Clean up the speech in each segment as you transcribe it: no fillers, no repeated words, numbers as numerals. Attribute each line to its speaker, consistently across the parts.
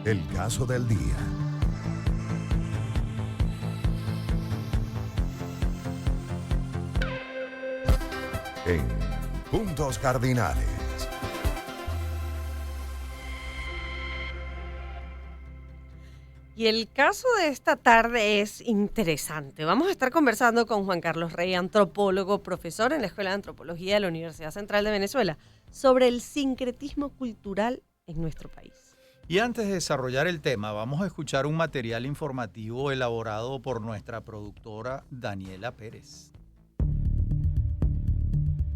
Speaker 1: El caso del día. En Puntos Cardinales.
Speaker 2: Y el caso de esta tarde es interesante. Vamos a estar conversando con Juan Carlos Rey, antropólogo, profesor en la Escuela de Antropología de la Universidad Central de Venezuela, sobre el sincretismo cultural en nuestro país.
Speaker 3: Y antes de desarrollar el tema, vamos a escuchar un material informativo elaborado por nuestra productora Daniela Pérez.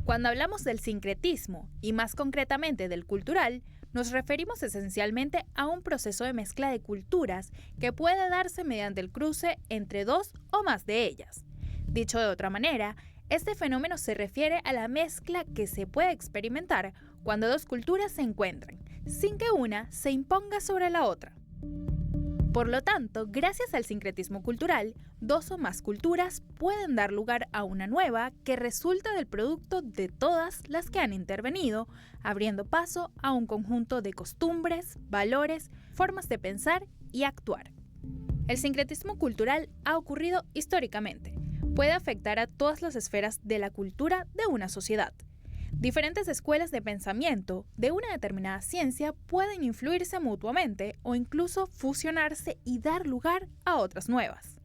Speaker 4: Cuando hablamos del sincretismo, y más concretamente del cultural, nos referimos esencialmente a un proceso de mezcla de culturas que puede darse mediante el cruce entre dos o más de ellas. Dicho de otra manera, este fenómeno se refiere a la mezcla que se puede experimentar cuando dos culturas se encuentran, sin que una se imponga sobre la otra. Por lo tanto, gracias al sincretismo cultural, dos o más culturas pueden dar lugar a una nueva que resulta del producto de todas las que han intervenido, abriendo paso a un conjunto de costumbres, valores, formas de pensar y actuar. El sincretismo cultural ha ocurrido históricamente. Puede afectar a todas las esferas de la cultura de una sociedad. Diferentes escuelas de pensamiento de una determinada ciencia pueden influirse mutuamente o incluso fusionarse y dar lugar a otras nuevas.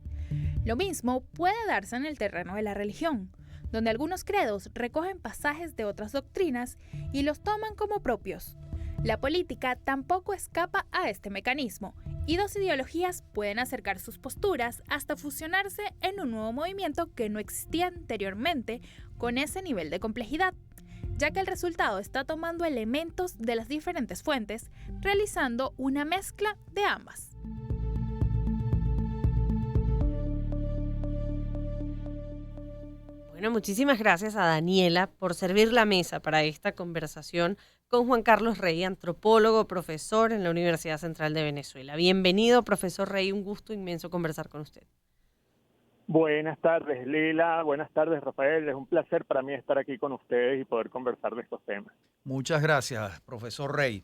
Speaker 4: Lo mismo puede darse en el terreno de la religión, donde algunos credos recogen pasajes de otras doctrinas y los toman como propios. La política tampoco escapa a este mecanismo, y dos ideologías pueden acercar sus posturas hasta fusionarse en un nuevo movimiento que no existía anteriormente con ese nivel de complejidad, ya que el resultado está tomando elementos de las diferentes fuentes, realizando una mezcla de ambas.
Speaker 2: Bueno, muchísimas gracias a Daniela por servir la mesa para esta conversación con Juan Carlos Rey, antropólogo, profesor en la Universidad Central de Venezuela. Bienvenido, profesor Rey, un gusto inmenso conversar con usted.
Speaker 5: Buenas tardes, Lila. Buenas tardes, Rafael. Es un placer para mí estar aquí con ustedes y poder conversar de estos temas.
Speaker 3: Muchas gracias, profesor Rey.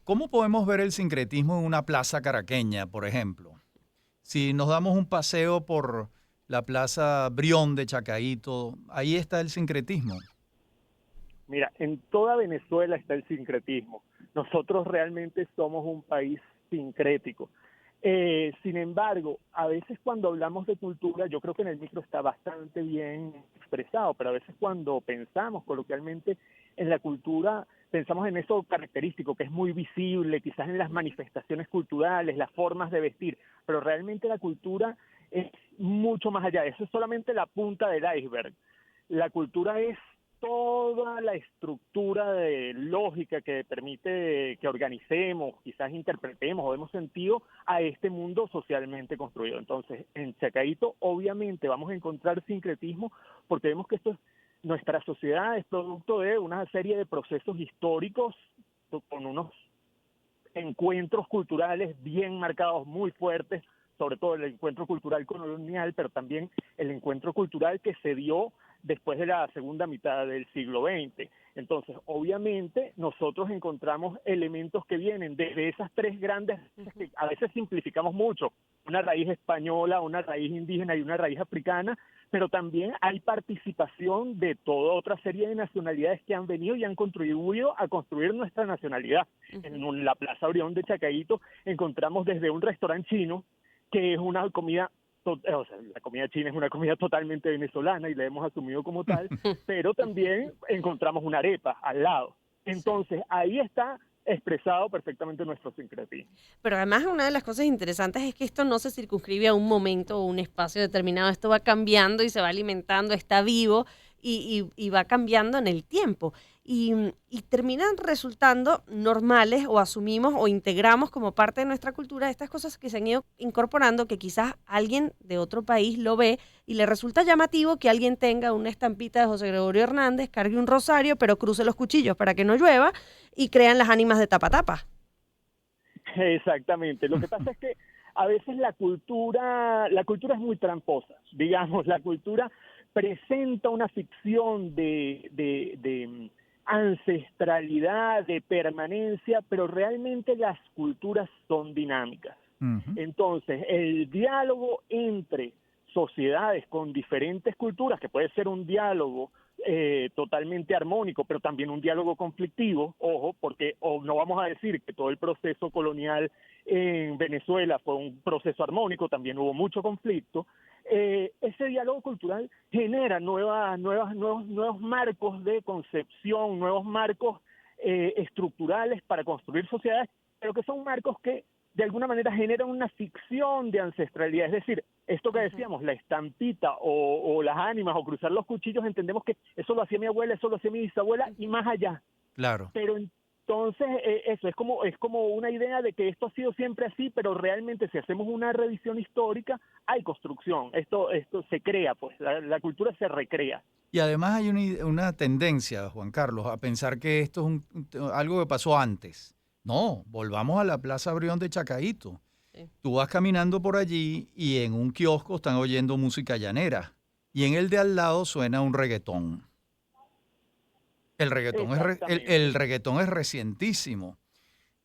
Speaker 3: ¿Cómo podemos ver el sincretismo en una plaza caraqueña, por ejemplo? Si nos damos un paseo por la Plaza Brión de Chacaíto, ahí está el sincretismo.
Speaker 5: Mira, en toda Venezuela está el sincretismo. Nosotros realmente somos un país sincrético. Sin embargo, a veces cuando hablamos de cultura, yo creo que en el micro está bastante bien expresado, pero a veces cuando pensamos coloquialmente en la cultura, pensamos en eso característico, que es muy visible, quizás en las manifestaciones culturales, las formas de vestir, pero realmente la cultura es mucho más allá. Eso es solamente la punta del iceberg. La cultura es toda la estructura de lógica que permite que organicemos, quizás interpretemos o demos sentido a este mundo socialmente construido. Entonces, en Chacaíto obviamente vamos a encontrar sincretismo porque vemos que nuestra sociedad es producto de una serie de procesos históricos con unos encuentros culturales bien marcados, muy fuertes, sobre todo el encuentro cultural colonial, pero también el encuentro cultural que se dio después de la segunda mitad del siglo XX. Entonces, obviamente, nosotros encontramos elementos que vienen desde esas tres grandes, que a veces simplificamos mucho, una raíz española, una raíz indígena y una raíz africana, pero también hay participación de toda otra serie de nacionalidades que han venido y han contribuido a construir nuestra nacionalidad. En la Plaza Brión de Chacaíto encontramos desde un restaurante chino, que es una comida, la comida china es una comida totalmente venezolana y la hemos asumido como tal, pero también encontramos una arepa al lado. Entonces, ahí está expresado perfectamente nuestro sincretismo.
Speaker 2: Pero además una de las cosas interesantes es que esto no se circunscribe a un momento o un espacio determinado, esto va cambiando y se va alimentando, está vivo y va cambiando en el tiempo. Y terminan resultando normales o asumimos o integramos como parte de nuestra cultura estas cosas que se han ido incorporando, que quizás alguien de otro país lo ve y le resulta llamativo que alguien tenga una estampita de José Gregorio Hernández, cargue un rosario, pero cruce los cuchillos para que no llueva y crean las ánimas de Tapatapa.
Speaker 5: Exactamente. Lo que pasa es que a veces la cultura es muy tramposa. Digamos, la cultura presenta una ficción de ancestralidad, de permanencia, pero realmente las culturas son dinámicas. Entonces, el diálogo entre sociedades con diferentes culturas, que puede ser un diálogo totalmente armónico, pero también un diálogo conflictivo, ojo, porque no vamos a decir que todo el proceso colonial en Venezuela fue un proceso armónico, también hubo mucho conflicto. Ese diálogo cultural genera nuevos marcos de concepción, nuevos marcos estructurales para construir sociedades, pero que son marcos que de alguna manera generan una ficción de ancestralidad. Es decir, esto que decíamos, la estampita o las ánimas o cruzar los cuchillos, entendemos que eso lo hacía mi abuela, eso lo hacía mi bisabuela y más allá.
Speaker 3: Claro.
Speaker 5: Pero entonces eso es como una idea de que esto ha sido siempre así, pero realmente si hacemos una revisión histórica hay construcción, esto se crea, pues la cultura se recrea.
Speaker 3: Y además hay una tendencia, Juan Carlos, a pensar que esto es algo que pasó antes. No, volvamos a la Plaza Brión de Chacaíto. Sí. Tú vas caminando por allí y en un kiosco están oyendo música llanera y en el de al lado suena un reggaetón. El reggaetón es recientísimo.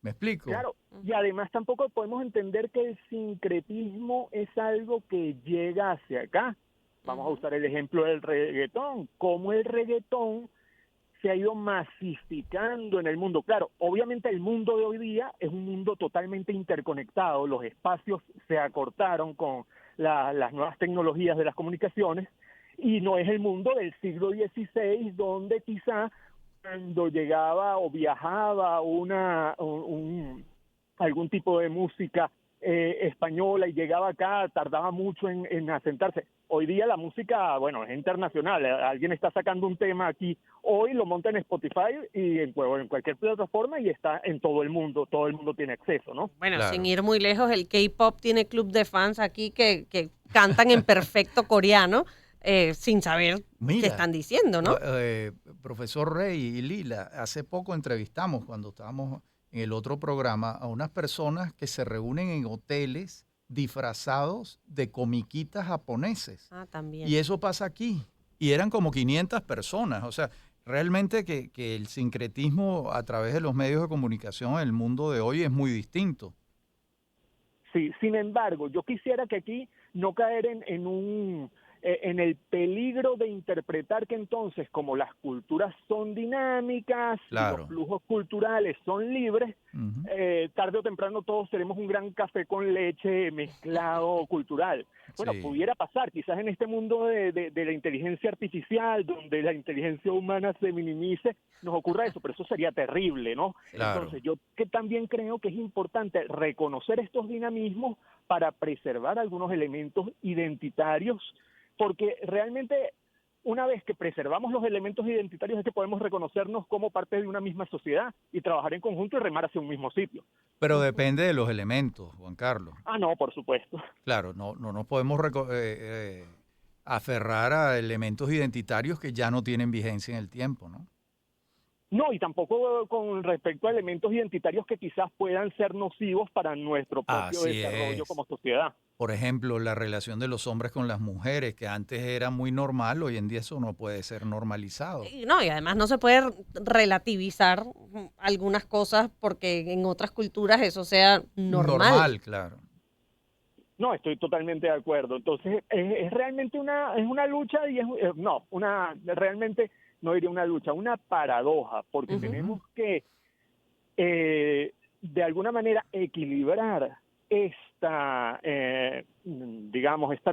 Speaker 3: ¿Me explico?
Speaker 5: Claro, y además tampoco podemos entender que el sincretismo es algo que llega hacia acá. Vamos a usar el ejemplo del reggaetón. Cómo el reggaetón se ha ido masificando en el mundo. Claro, obviamente el mundo de hoy día es un mundo totalmente interconectado, los espacios se acortaron con las nuevas tecnologías de las comunicaciones y no es el mundo del siglo XVI donde quizá cuando llegaba o viajaba algún tipo de música española y llegaba acá, tardaba mucho en asentarse. Hoy día la música, bueno, es internacional. Alguien está sacando un tema aquí, hoy lo monta en Spotify y en cualquier plataforma y está en todo el mundo tiene acceso, ¿no?
Speaker 2: Bueno, claro. Sin ir muy lejos, el K-pop tiene club de fans aquí que cantan en perfecto coreano sin saber qué están diciendo, ¿no?
Speaker 3: Profesor Rey y Lila, hace poco entrevistamos cuando estábamos en el otro programa a unas personas que se reúnen en hoteles disfrazados de comiquitas japoneses.
Speaker 2: Ah, también.
Speaker 3: Y eso pasa aquí. Y eran como 500 personas. O sea, realmente que el sincretismo a través de los medios de comunicación en el mundo de hoy es muy distinto.
Speaker 5: Sí, sin embargo, yo quisiera que aquí no caer en el peligro de interpretar que entonces, como las culturas son dinámicas, claro, y los flujos culturales son libres, tarde o temprano todos seremos un gran café con leche mezclado cultural. Bueno, sí, pudiera pasar, quizás en este mundo de la inteligencia artificial, donde la inteligencia humana se minimice, nos ocurra eso, pero eso sería terrible, ¿no? Claro. Entonces, yo que también creo que es importante reconocer estos dinamismos para preservar algunos elementos identitarios, porque realmente una vez que preservamos los elementos identitarios es que podemos reconocernos como parte de una misma sociedad y trabajar en conjunto y remar hacia un mismo sitio.
Speaker 3: Pero depende de los elementos, Juan Carlos.
Speaker 5: Ah, no, por supuesto.
Speaker 3: Claro, no nos podemos aferrar a elementos identitarios que ya no tienen vigencia en el tiempo, ¿no?
Speaker 5: No, y tampoco con respecto a elementos identitarios que quizás puedan ser nocivos para nuestro propio desarrollo como sociedad.
Speaker 3: Por ejemplo, la relación de los hombres con las mujeres, que antes era muy normal, hoy en día eso no puede ser normalizado.
Speaker 2: No, y además no se puede relativizar algunas cosas porque en otras culturas eso sea normal.
Speaker 3: Normal, claro.
Speaker 5: No, estoy totalmente de acuerdo. Entonces, es realmente una lucha y realmente no diría una lucha, una paradoja, porque tenemos que, de alguna manera, equilibrar esta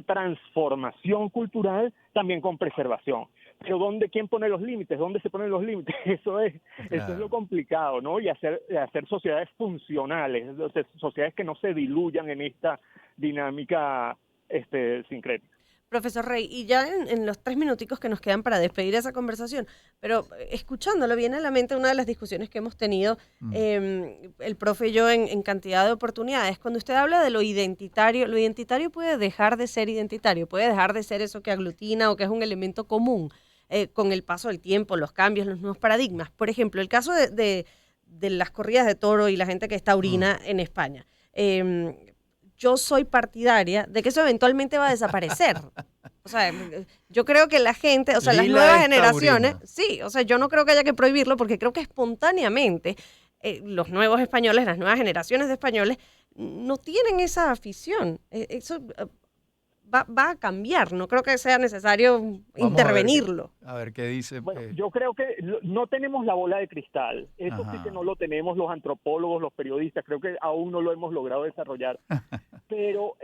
Speaker 5: transformación cultural también con preservación. Pero ¿quién pone los límites? ¿Dónde se ponen los límites? Eso es lo complicado, ¿no? Y hacer sociedades funcionales, sociedades que no se diluyan en esta dinámica sincrética.
Speaker 2: Profesor Rey, y ya en los 3 minuticos que nos quedan para despedir esa conversación, pero escuchándolo viene a la mente una de las discusiones que hemos tenido el profe y yo en cantidad de oportunidades. Cuando usted habla de lo identitario puede dejar de ser identitario, puede dejar de ser eso que aglutina o que es un elemento común con el paso del tiempo, los cambios, los nuevos paradigmas. Por ejemplo, el caso de las corridas de toro y la gente que es taurina en España. Yo soy partidaria de que eso eventualmente va a desaparecer. O sea, yo creo que la gente, o sea, las
Speaker 3: Lila
Speaker 2: nuevas
Speaker 3: es
Speaker 2: generaciones,
Speaker 3: taurina.
Speaker 2: sí, o sea, yo no creo que haya que prohibirlo porque creo que espontáneamente los nuevos españoles, las nuevas generaciones de españoles, no tienen esa afición. Eso va a cambiar, no creo que sea necesario intervenirlo.
Speaker 3: A ver qué dice.
Speaker 5: Bueno, yo creo que no tenemos la bola de cristal. Eso sí
Speaker 3: Ajá.
Speaker 5: que no lo tenemos los antropólogos, los periodistas. Creo que aún no lo hemos logrado desarrollar. Pero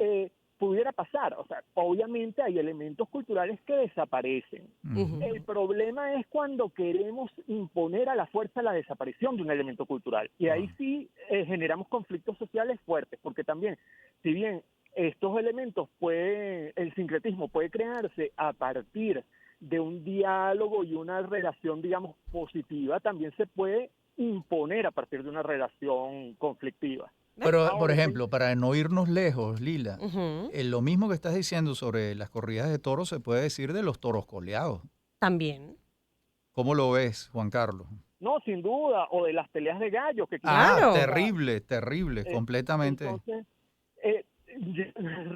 Speaker 5: pudiera pasar. O sea, obviamente hay elementos culturales que desaparecen.
Speaker 3: Ujú.
Speaker 5: El problema es cuando queremos imponer a la fuerza la desaparición de un elemento cultural. Y ahí sí generamos conflictos sociales fuertes, porque también, si bien estos elementos el sincretismo puede crearse a partir de un diálogo y una relación, digamos, positiva, también se puede imponer a partir de una relación conflictiva.
Speaker 3: Pero, por
Speaker 5: Ahora,
Speaker 3: ejemplo, para no irnos lejos, Lila,
Speaker 2: Ujú.
Speaker 3: lo mismo que estás diciendo sobre las corridas de toros se puede decir de los toros coleados.
Speaker 2: También.
Speaker 3: ¿Cómo lo ves, Juan Carlos?
Speaker 5: no, sin duda, o de las peleas de gallos. Que
Speaker 2: Claro.
Speaker 3: Terrible, terrible,
Speaker 5: Eh,
Speaker 3: completamente.
Speaker 5: Entonces,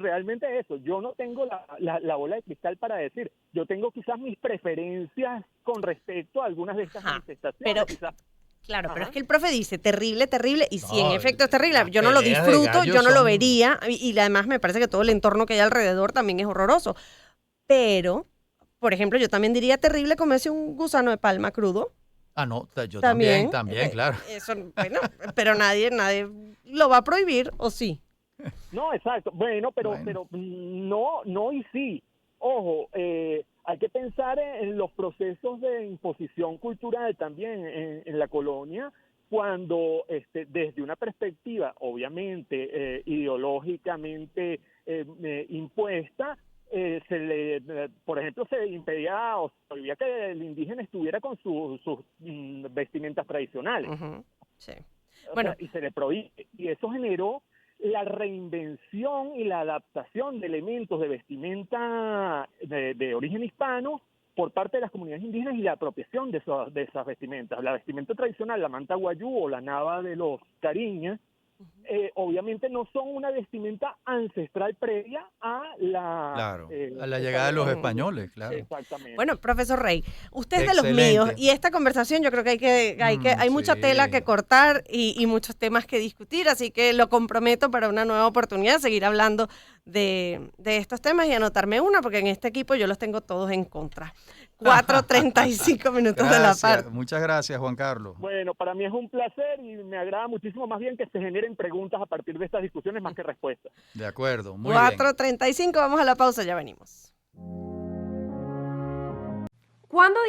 Speaker 5: realmente eso, yo no tengo la bola de cristal para decir, yo tengo quizás mis preferencias con respecto a algunas de estas
Speaker 2: Ajá,
Speaker 5: manifestaciones.
Speaker 2: pero-
Speaker 5: Quizás,
Speaker 2: Claro, pero
Speaker 5: Ajá.
Speaker 2: es que el profe dice terrible, terrible, y sí, en
Speaker 3: No,
Speaker 2: efecto es terrible.
Speaker 3: las
Speaker 2: Yo no lo
Speaker 3: peleas de
Speaker 2: disfruto,
Speaker 3: gallos
Speaker 2: yo no lo
Speaker 3: son-
Speaker 2: vería, y además me parece que todo el entorno que hay alrededor también es horroroso. Pero, por ejemplo, yo también diría terrible comerse un gusano de palma crudo.
Speaker 3: Ah, no, yo
Speaker 2: También,
Speaker 3: también, claro.
Speaker 2: Eso, bueno, pero nadie lo va a prohibir, ¿o sí?
Speaker 5: no, exacto, bueno, pero
Speaker 3: Bueno.
Speaker 5: no y sí. Ojo, hay que pensar en los procesos de imposición cultural también en la colonia, cuando desde una perspectiva obviamente ideológicamente impuesta, por ejemplo, se impedía o se prohibía que el indígena estuviera con sus vestimentas tradicionales.
Speaker 2: Ujú, sí.
Speaker 5: O
Speaker 2: Bueno.
Speaker 5: sea, y se le prohíbe. Y eso generó la reinvención y la adaptación de elementos de vestimenta de origen hispano por parte de las comunidades indígenas y la apropiación de esas vestimentas. La vestimenta tradicional, la manta guayú o la nava de los cariñas, obviamente no son una vestimenta ancestral previa a la...
Speaker 3: Claro, a la
Speaker 5: esa
Speaker 3: llegada de los
Speaker 2: Ujú.
Speaker 3: españoles, claro.
Speaker 5: Exactamente.
Speaker 2: Bueno, profesor Rey, usted es de los
Speaker 3: Excelente.
Speaker 2: míos y esta conversación yo creo que hay mucha
Speaker 3: Sí.
Speaker 2: tela que cortar y muchos temas que discutir, así que lo comprometo para una nueva oportunidad, seguir hablando de estos temas y anotarme una, porque en este equipo yo los tengo todos en contra. 4:35 minutos de la
Speaker 3: Gracias,
Speaker 2: parte.
Speaker 3: muchas gracias, Juan Carlos.
Speaker 5: Bueno, para mí es un placer y me agrada muchísimo más bien que se generen preguntas a partir de estas discusiones más que respuestas.
Speaker 3: De acuerdo, muy bien.
Speaker 2: 4:35, vamos a la pausa, ya venimos.
Speaker 6: ¿Cuándo